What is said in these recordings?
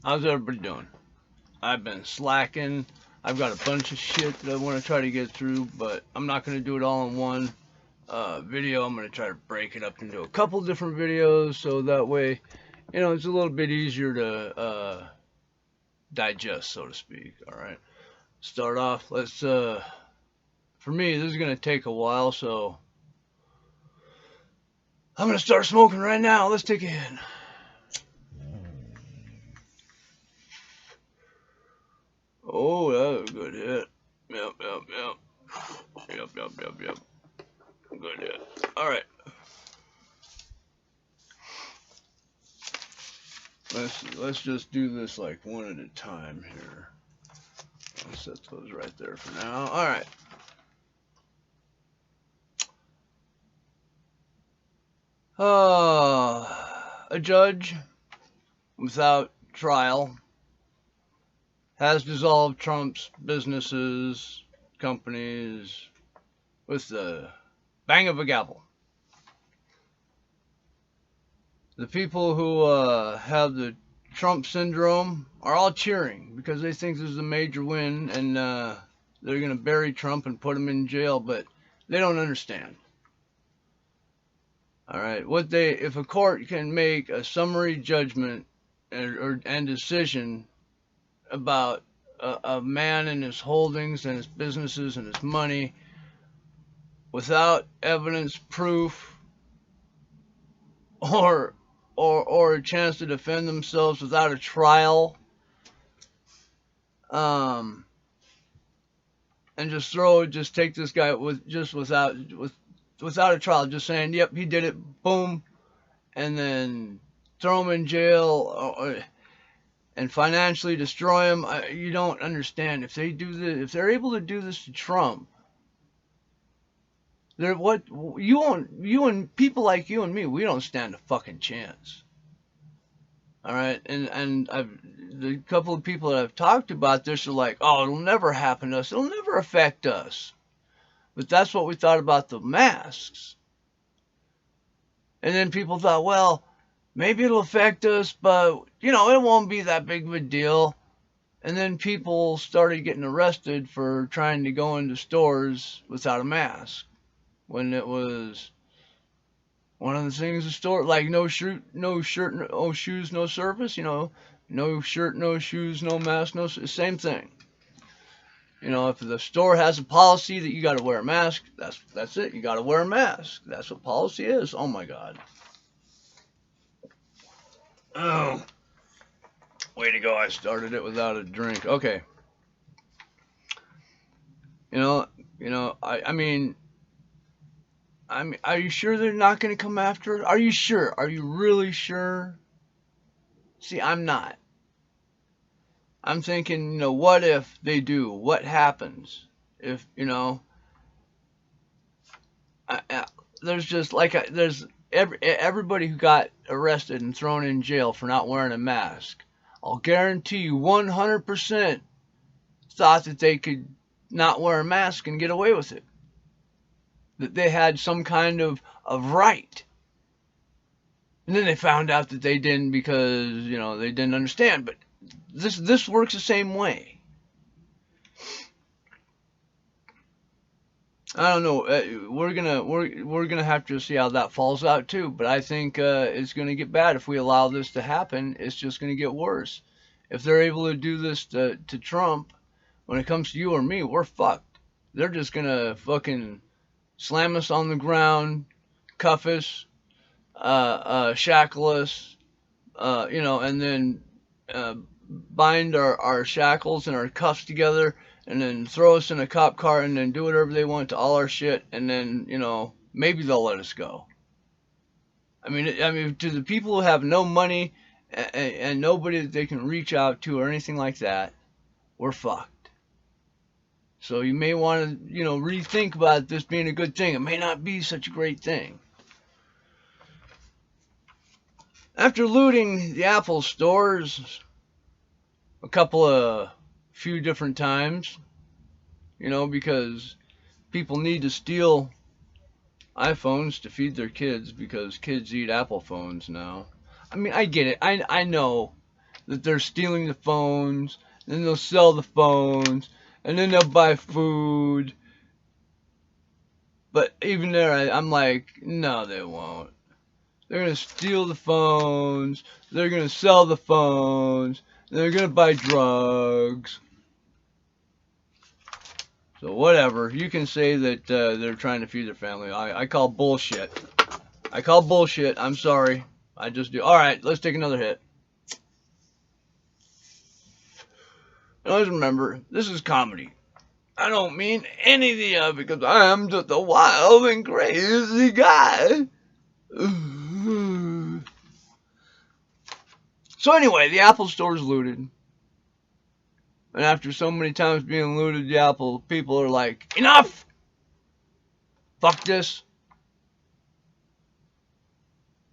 How's everybody doing? I've been slacking. I've got a bunch of shit that I want to try to get through, but I'm not going to do it all in one video. I'm going to try to break it up into a couple different videos so that way, it's a little bit easier to digest, so to speak. All right. Start off. For me, this is going to take a while, so I'm going to start smoking right now. Let's take a hit. Oh, that was a good hit. Yep, yep, yep. Yep, yep, yep, yep. Good hit. All right. Let's just do this like one at a time here. I'll set those right there for now. All right. A judge without trial has dissolved Trump's businesses, companies with the bang of a gavel. The people who have the Trump syndrome are all cheering because they think this is a major win and they're going to bury Trump and put him in jail, but they don't understand. All right, if a court can make a summary judgment and decision about a man and his holdings and his businesses and his money without evidence, proof, or a chance to defend themselves without a trial, and just take this guy without a trial, just saying, yep, he did it, boom, and then throw him in jail and financially destroy him. You don't understand. If they're able to do this to Trump, you and people like you and me, we don't stand a fucking chance. All right, and the couple of people that I've talked about this are like, oh, it'll never happen to us. It'll never affect us. But that's what we thought about the masks. And then people thought, well, maybe it'll affect us, but, it won't be that big of a deal. And then people started getting arrested for trying to go into stores without a mask. When it was one of the things the store, like no shirt, no shoes, no service, no shirt, no shoes, no mask, same thing. If the store has a policy that you got to wear a mask, that's it. You got to wear a mask. That's what policy is. Oh my God. Oh, way to go! I started it without a drink. Okay. I mean, are you sure they're not going to come after it? Are you sure? Are you really sure? See, I'm not. I'm thinking, what if they do? What happens if, there's just there's everybody who got arrested and thrown in jail for not wearing a mask. I'll guarantee you 100% thought that they could not wear a mask and get away with it. That they had some kind of right. And then they found out that they didn't because, they didn't understand. But this works the same way. I don't know. We're gonna have to see how that falls out too. But I think it's gonna get bad if we allow this to happen. It's just gonna get worse. If they're able to do this to Trump, when it comes to you or me, we're fucked. They're just gonna fucking slam us on the ground, cuff us, shackle us, and then bind our shackles and our cuffs together, and then throw us in a cop car, and then do whatever they want to all our shit, and then maybe they'll let us go. I mean, to the people who have no money and nobody that they can reach out to or anything like that, we're fucked. So you may want to, rethink about this being a good thing. It may not be such a great thing. After looting the Apple stores few different times, because people need to steal iPhones to feed their kids because kids eat Apple phones now. I mean, I get it. I know that they're stealing the phones, then they'll sell the phones, and then they'll buy food. But even there, I'm like, no, they won't. They're going to steal the phones, they're going to sell the phones, they're going to buy drugs. So whatever, you can say that they're trying to feed their family. I call bullshit. I call bullshit. I'm sorry. I just do. All right, let's take another hit. And always remember, this is comedy. I don't mean any of it because I am just a wild and crazy guy. So anyway, the Apple Store is looted. And after so many times being looted, the Apple people are like, enough! Fuck this.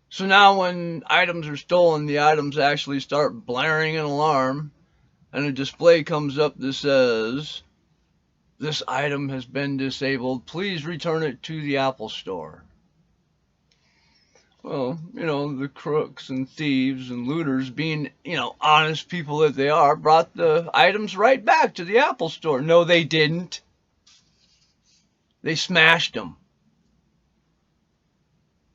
So now when items are stolen, the items actually start blaring an alarm. And a display comes up that says, this item has been disabled. Please return it to the Apple Store. Well, the crooks and thieves and looters, being, honest people that they are, brought the items right back to the Apple Store. No, they didn't. They smashed them.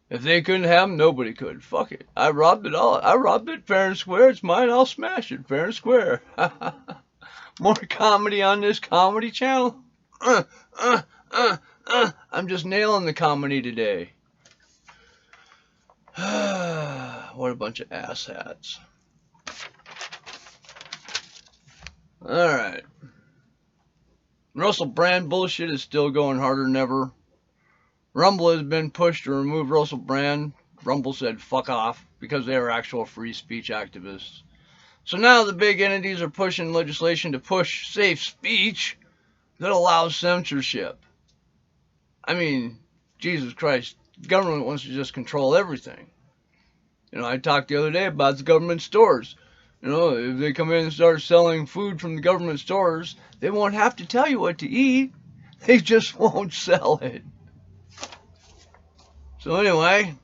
If they couldn't have them, nobody could. Fuck it. I robbed it all. I robbed it fair and square. It's mine. I'll smash it fair and square. More comedy on this comedy channel. I'm just nailing the comedy today. What a bunch of asshats. Alright. Russell Brand bullshit is still going harder than ever. Rumble has been pushed to remove Russell Brand. Rumble said fuck off because they are actual free speech activists. So now the big entities are pushing legislation to push safe speech that allows censorship. I mean, Jesus Christ, the government wants to just control everything. I talked the other day about the government stores. If they come in and start selling food from the government stores, they won't have to tell you what to eat. They just won't sell it. So anyway,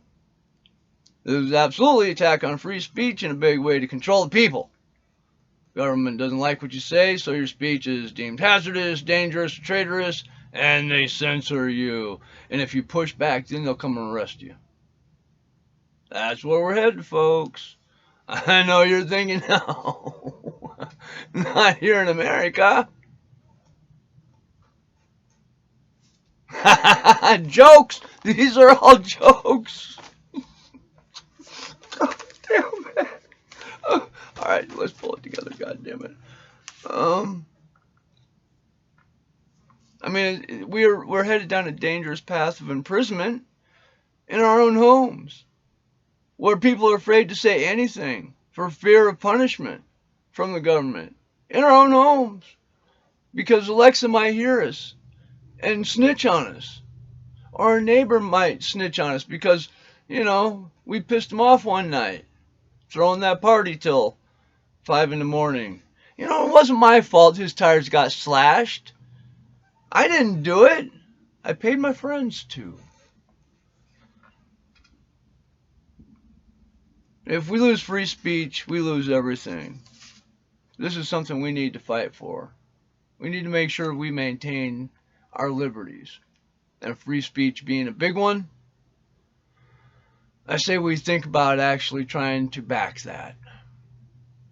this is absolutely an attack on free speech and a big way to control the people. Government doesn't like what you say, so your speech is deemed hazardous, dangerous, traitorous, and they censor you. And if you push back, then they'll come and arrest you. That's where we're headed, folks. I know you're thinking, no, not here in America. Jokes! These are all jokes. Oh, damn it. Oh, alright, let's pull it together, goddammit. I mean, we're headed down a dangerous path of imprisonment in our own homes, where people are afraid to say anything for fear of punishment from the government in our own homes, because Alexa might hear us and snitch on us, or a neighbor might snitch on us because we pissed him off one night throwing that party till 5 in the morning. It wasn't my fault his tires got slashed. I didn't do it. I paid my friends to. If we lose free speech, we lose everything. This is something we need to fight for. We need to make sure we maintain our liberties. And free speech being a big one, I say we think about actually trying to back that.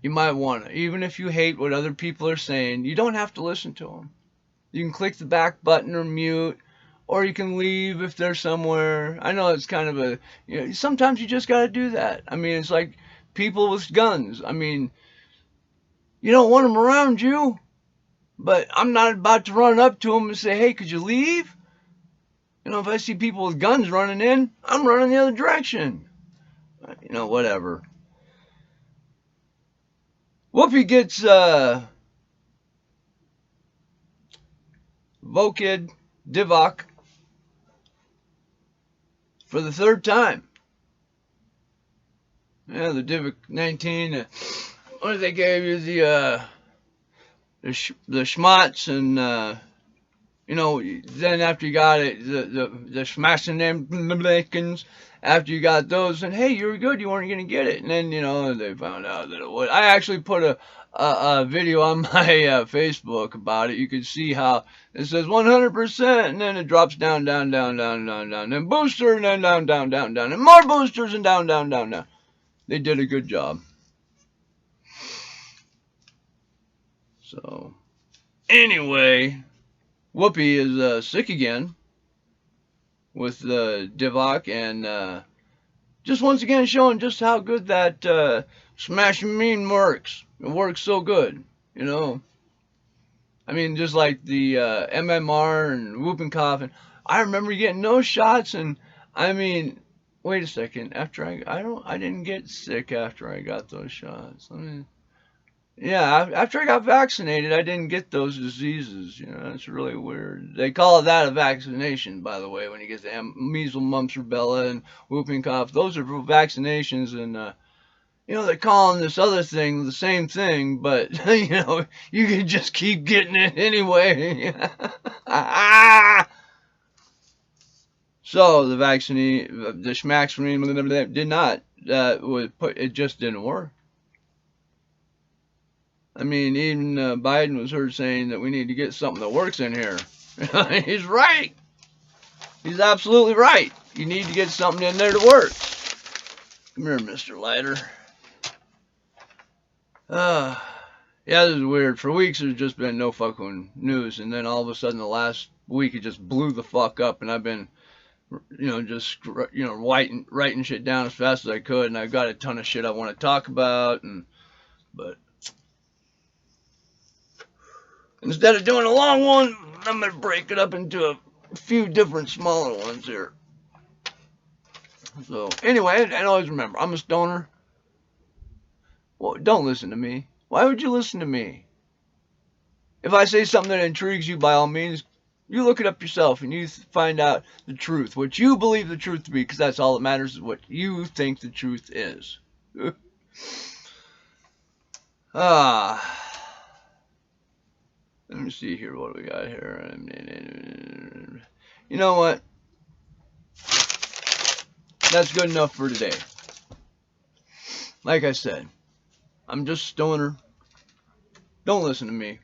You might want to. Even if you hate what other people are saying, you don't have to listen to them. You can click the back button or mute, or you can leave if they're somewhere. I know it's kind of sometimes you just got to do that. I mean, it's like people with guns. I mean, you don't want them around you, but I'm not about to run up to them and say, hey, could you leave? If I see people with guns running in, I'm running the other direction. Whatever. Whoopi gets Vokid Divok for the third time. Yeah, the Divok 19. What they gave you, the schmatz and You know, then after you got it, the smashing them Americans, after you got those, and hey, you were good, you weren't gonna get it, and then they found out that it would. I actually put a video on my Facebook about it. You can see how it says 100%, and then it drops down, down, down, down, down, down, then booster, and then down, down, down, down, and more boosters, and down, down, down, down. They did a good job. So anyway, Whoopi is sick again with Divok, and just once again showing just how good that smash and mean works. It works so good, you know. I mean, just like the MMR and whooping cough, and I remember getting those shots, and I mean, wait a second. After I didn't get sick after I got those shots. I mean, yeah, after I got vaccinated, I didn't get those diseases. You know, it's really weird. They call that a vaccination, by the way, when you get the measles, mumps, rubella, and whooping cough. Those are vaccinations, and they're calling this other thing the same thing, but you can just keep getting it anyway. So the vaccine, the schmax did not. It just didn't work. I mean, even Biden was heard saying that we need to get something that works in here. He's right. He's absolutely right. You need to get something in there to work. Come here, Mr. Lighter. Yeah, this is weird. For weeks, there's just been no fucking news, and then all of a sudden, the last week, it just blew the fuck up, and I've been, just, writing shit down as fast as I could, and I've got a ton of shit I want to talk about, but instead of doing a long one, I'm going to break it up into a few different smaller ones here. So, anyway, and always remember, I'm a stoner. Well, don't listen to me. Why would you listen to me? If I say something that intrigues you, by all means, you look it up yourself and you find out the truth, what you believe the truth to be, because that's all that matters is what you think the truth is. Let me see here what we got here. You know what? That's good enough for today. Like I said, I'm just a stoner. Don't listen to me.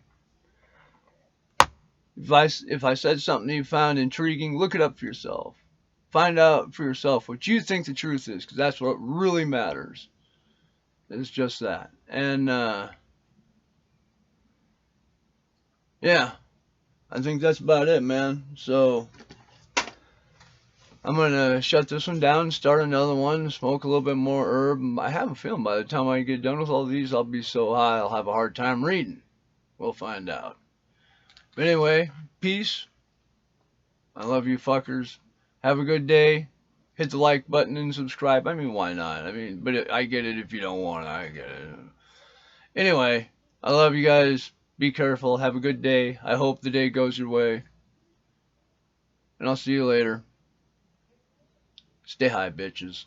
If I said something you found intriguing, look it up for yourself. Find out for yourself what you think the truth is, because that's what really matters. It's just that. And, yeah, I think that's about it, man. So, I'm going to shut this one down, start another one, smoke a little bit more herb. I have a feeling by the time I get done with all these, I'll be so high I'll have a hard time reading. We'll find out. But anyway, peace. I love you fuckers. Have a good day. Hit the like button and subscribe. I mean, why not? I mean, but I get it if you don't want it. I get it. Anyway, I love you guys. Be careful. Have a good day. I hope the day goes your way. And I'll see you later. Stay high, bitches.